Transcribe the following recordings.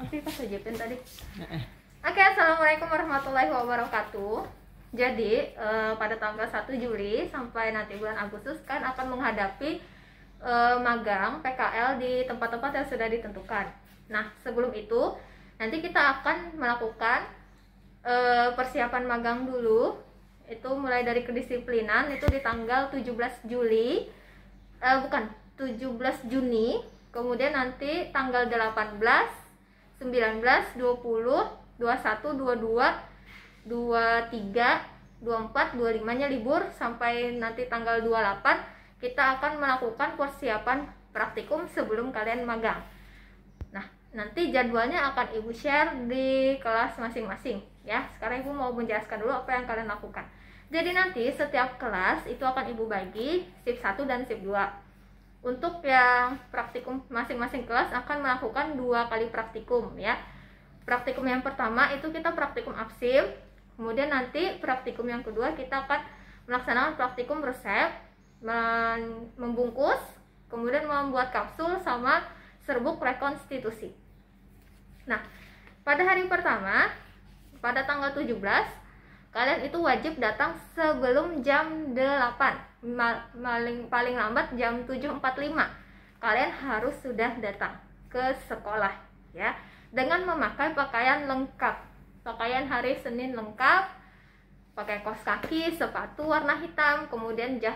Tapi pas aja tadi. Oke, assalamualaikum warahmatullahi wabarakatuh. Jadi pada tanggal 1 Juli sampai nanti bulan Agustus kan akan menghadapi magang PKL di tempat-tempat yang sudah ditentukan. Nah, sebelum itu nanti kita akan melakukan persiapan magang dulu. Itu mulai dari kedisiplinan itu di tanggal 17 Juli. 17 Juni. Kemudian nanti tanggal 18, 19, 20, 21, 22, 23, 24, 25-nya libur sampai nanti tanggal 28 kita akan melakukan persiapan praktikum sebelum kalian magang. Nah, nanti jadwalnya akan Ibu share di kelas masing-masing ya. Sekarang Ibu mau menjelaskan dulu apa yang kalian lakukan. Jadi nanti setiap kelas itu akan Ibu bagi shift 1 dan shift 2. Untuk yang praktikum masing-masing kelas akan melakukan 2 kali praktikum ya. Praktikum yang pertama itu kita praktikum absim. Kemudian nanti praktikum yang kedua kita akan melaksanakan praktikum resep, membungkus, kemudian membuat kapsul sama serbuk rekonstitusi. Nah, pada hari pertama, pada tanggal 17, kalian itu wajib datang sebelum jam 8, paling lambat jam 7.45. Kalian harus sudah datang ke sekolah ya, dengan memakai pakaian lengkap. Pakaian hari Senin lengkap, pakai kaos kaki, sepatu warna hitam, kemudian jas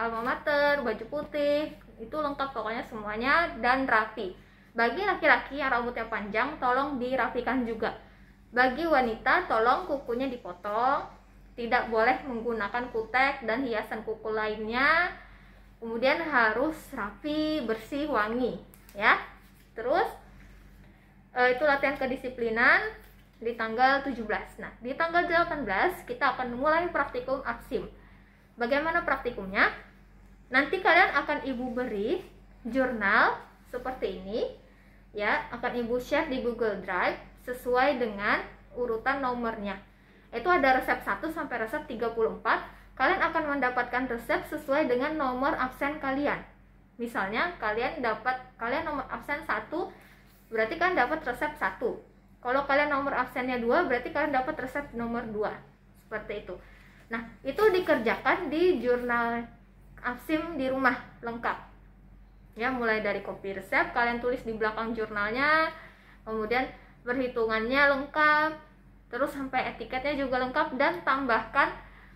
alma mater, baju putih, itu lengkap pokoknya semuanya dan rapi. Bagi laki-laki yang rambutnya panjang, tolong dirapikan juga. Bagi wanita, tolong kukunya dipotong, tidak boleh menggunakan kutek dan hiasan kuku lainnya. Kemudian harus rapi, bersih, wangi, ya. Terus itu latihan kedisiplinan di tanggal 17. Nah, di tanggal 18 kita akan mulai praktikum absim. Bagaimana praktikumnya? Nanti kalian akan Ibu beri jurnal seperti ini, ya. Akan Ibu share di Google Drive sesuai dengan urutan nomornya. Itu ada resep 1 sampai resep 34. Kalian akan mendapatkan resep sesuai dengan nomor absen kalian. Misalnya kalian nomor absen 1, berarti kalian dapat resep 1. Kalau kalian nomor absennya 2, berarti kalian dapat resep nomor 2. Seperti itu. Nah, itu dikerjakan di jurnal absim di rumah lengkap. Ya, mulai dari kopi resep kalian tulis di belakang jurnalnya, kemudian perhitungannya lengkap, terus sampai etiketnya juga lengkap, dan tambahkan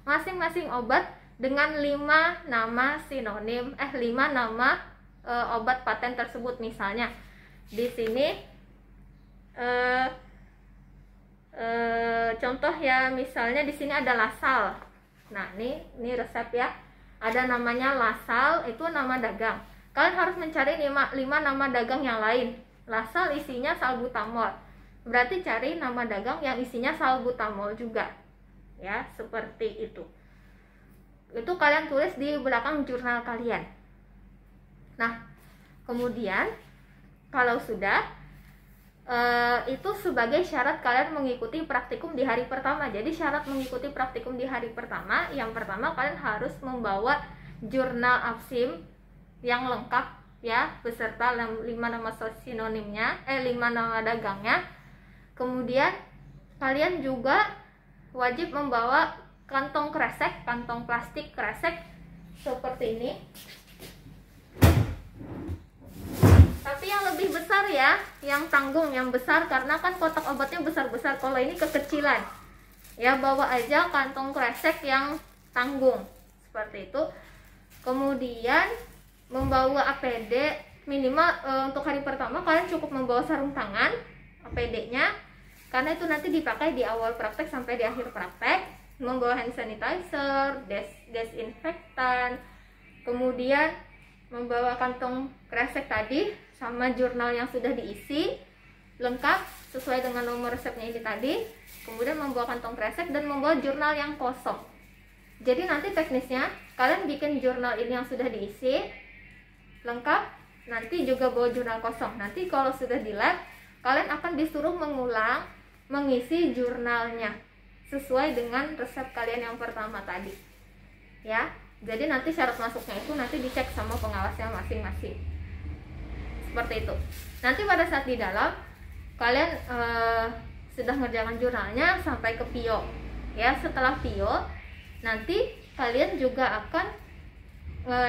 masing-masing obat dengan 5 nama sinonim, 5 nama obat paten tersebut. Misalnya di sini contoh ya, misalnya di sini ada Lasal. Nah, ini resep ya. Ada namanya Lasal, itu nama dagang. Kalian harus mencari 5 nama dagang yang lain. Lasal isinya salbutamol. Berarti cari nama dagang yang isinya salbutamol juga. Ya, seperti itu. Itu kalian tulis di belakang jurnal kalian. Nah, kemudian kalau sudah itu sebagai syarat kalian mengikuti praktikum di hari pertama. Jadi syarat mengikuti praktikum di hari pertama, yang pertama kalian harus membawa jurnal absim yang lengkap ya, beserta 5 nama sinonimnya, 5 nama dagangnya. Kemudian kalian juga wajib membawa kantong kresek, kantong plastik kresek seperti ini. Tapi yang lebih besar ya, yang tanggung, yang besar, karena kan kotak obatnya besar-besar. Kalau ini kekecilan, ya bawa aja kantong kresek yang tanggung seperti itu. Kemudian membawa APD minimal untuk hari pertama kalian cukup membawa sarung tangan, APD-nya, karena itu nanti dipakai di awal praktek sampai di akhir praktek. Membawa hand sanitizer, desinfektan, kemudian membawa kantong kresek tadi sama jurnal yang sudah diisi lengkap sesuai dengan nomor resepnya ini tadi. Kemudian membawa kantong kresek dan membawa jurnal yang kosong. Jadi nanti teknisnya kalian bikin jurnal ini yang sudah diisi lengkap, nanti juga bawa jurnal kosong. Nanti kalau sudah di lab, kalian akan disuruh mengulang mengisi jurnalnya sesuai dengan resep kalian yang pertama tadi. Ya. Jadi nanti syarat masuknya itu nanti dicek sama pengawasnya masing-masing. Seperti itu. Nanti pada saat di dalam kalian sudah ngerjakan jurnalnya sampai ke PIO ya. Setelah PIO nanti kalian juga akan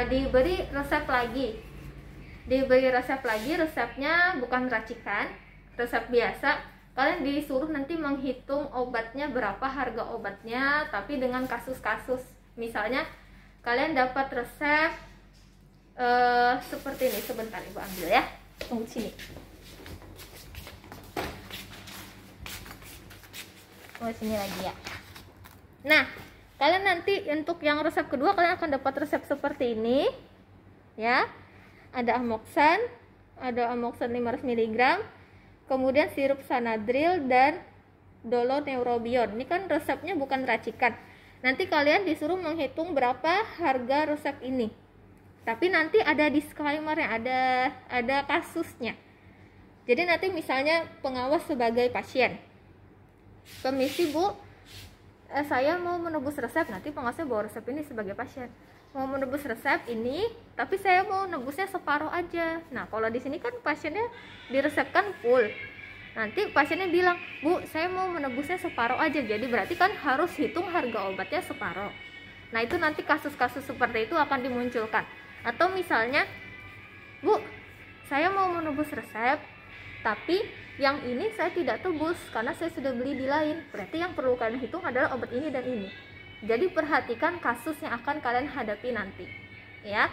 diberi resep lagi. Resepnya bukan racikan, resep biasa. Kalian disuruh nanti menghitung obatnya, berapa harga obatnya, tapi dengan kasus-kasus. Misalnya kalian dapat resep seperti ini. Sebentar Ibu ambil ya, tunggu sini. Sini lagi ya. Nah, kalian nanti untuk yang resep kedua kalian akan dapat resep seperti ini ya. Ada amoxan 500 mg, kemudian sirup Sanadril dan doloneurobion. Ini kan resepnya bukan racikan. Nanti kalian disuruh menghitung berapa harga resep ini. Tapi nanti ada disclaimer-nya, ada kasusnya. Jadi nanti misalnya pengawas sebagai pasien, permisi Bu, saya mau menebus resep. Nanti pengawasnya bawa resep ini sebagai pasien, mau menebus resep ini, tapi saya mau nebusnya separuh aja. Nah, kalau di sini kan pasiennya diresepkan full. Nanti pasiennya bilang, Bu, saya mau menebusnya separuh aja. Jadi berarti kan harus hitung harga obatnya separuh. Nah, itu nanti kasus-kasus seperti itu akan dimunculkan. Atau misalnya, Bu, saya mau menebus resep, tapi yang ini saya tidak tebus karena saya sudah beli di lain. Berarti yang perlu kalian hitung adalah obat ini dan ini. Jadi perhatikan kasus yang akan kalian hadapi nanti ya.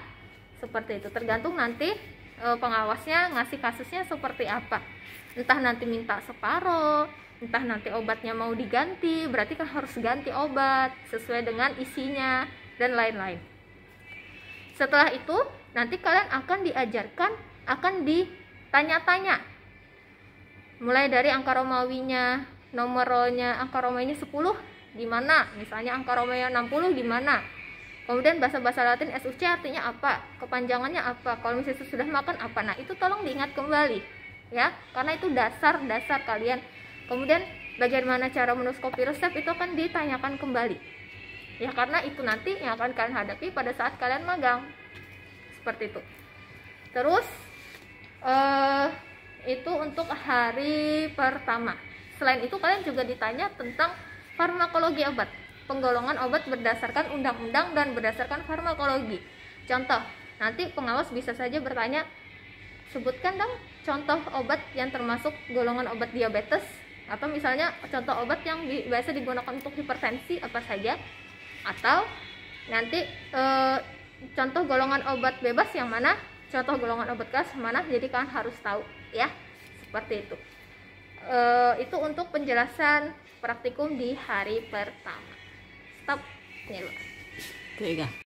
Seperti itu, tergantung nanti pengawasnya ngasih kasusnya seperti apa. Entah nanti minta separuh, entah nanti obatnya mau diganti, berarti kan harus ganti obat sesuai dengan isinya dan lain-lain. Setelah itu nanti kalian akan diajarkan, akan ditanya-tanya mulai dari angka Romawinya, nomornya, angka Romawinya 10 di mana, misalnya angka Romawi 60 di mana. Kemudian bahasa Latin SUC artinya apa, kepanjangannya apa, kalau misalnya sudah makan apa. Nah, itu tolong diingat kembali ya, karena itu dasar kalian. Kemudian bagaimana cara menulis kopi resep itu akan ditanyakan kembali ya, karena itu nanti yang akan kalian hadapi pada saat kalian magang. Seperti itu. Terus itu untuk hari pertama. Selain itu kalian juga ditanya tentang farmakologi obat, penggolongan obat berdasarkan undang-undang dan berdasarkan farmakologi. Contoh, nanti pengawas bisa saja bertanya, sebutkan dong contoh obat yang termasuk golongan obat diabetes, atau misalnya contoh obat yang biasa digunakan untuk hipertensi apa saja, atau nanti contoh golongan obat bebas yang mana, contoh golongan obat keras yang mana. Jadi kalian harus tahu ya, seperti itu. Itu untuk penjelasan praktikum di hari pertama. Stop. Ini loh.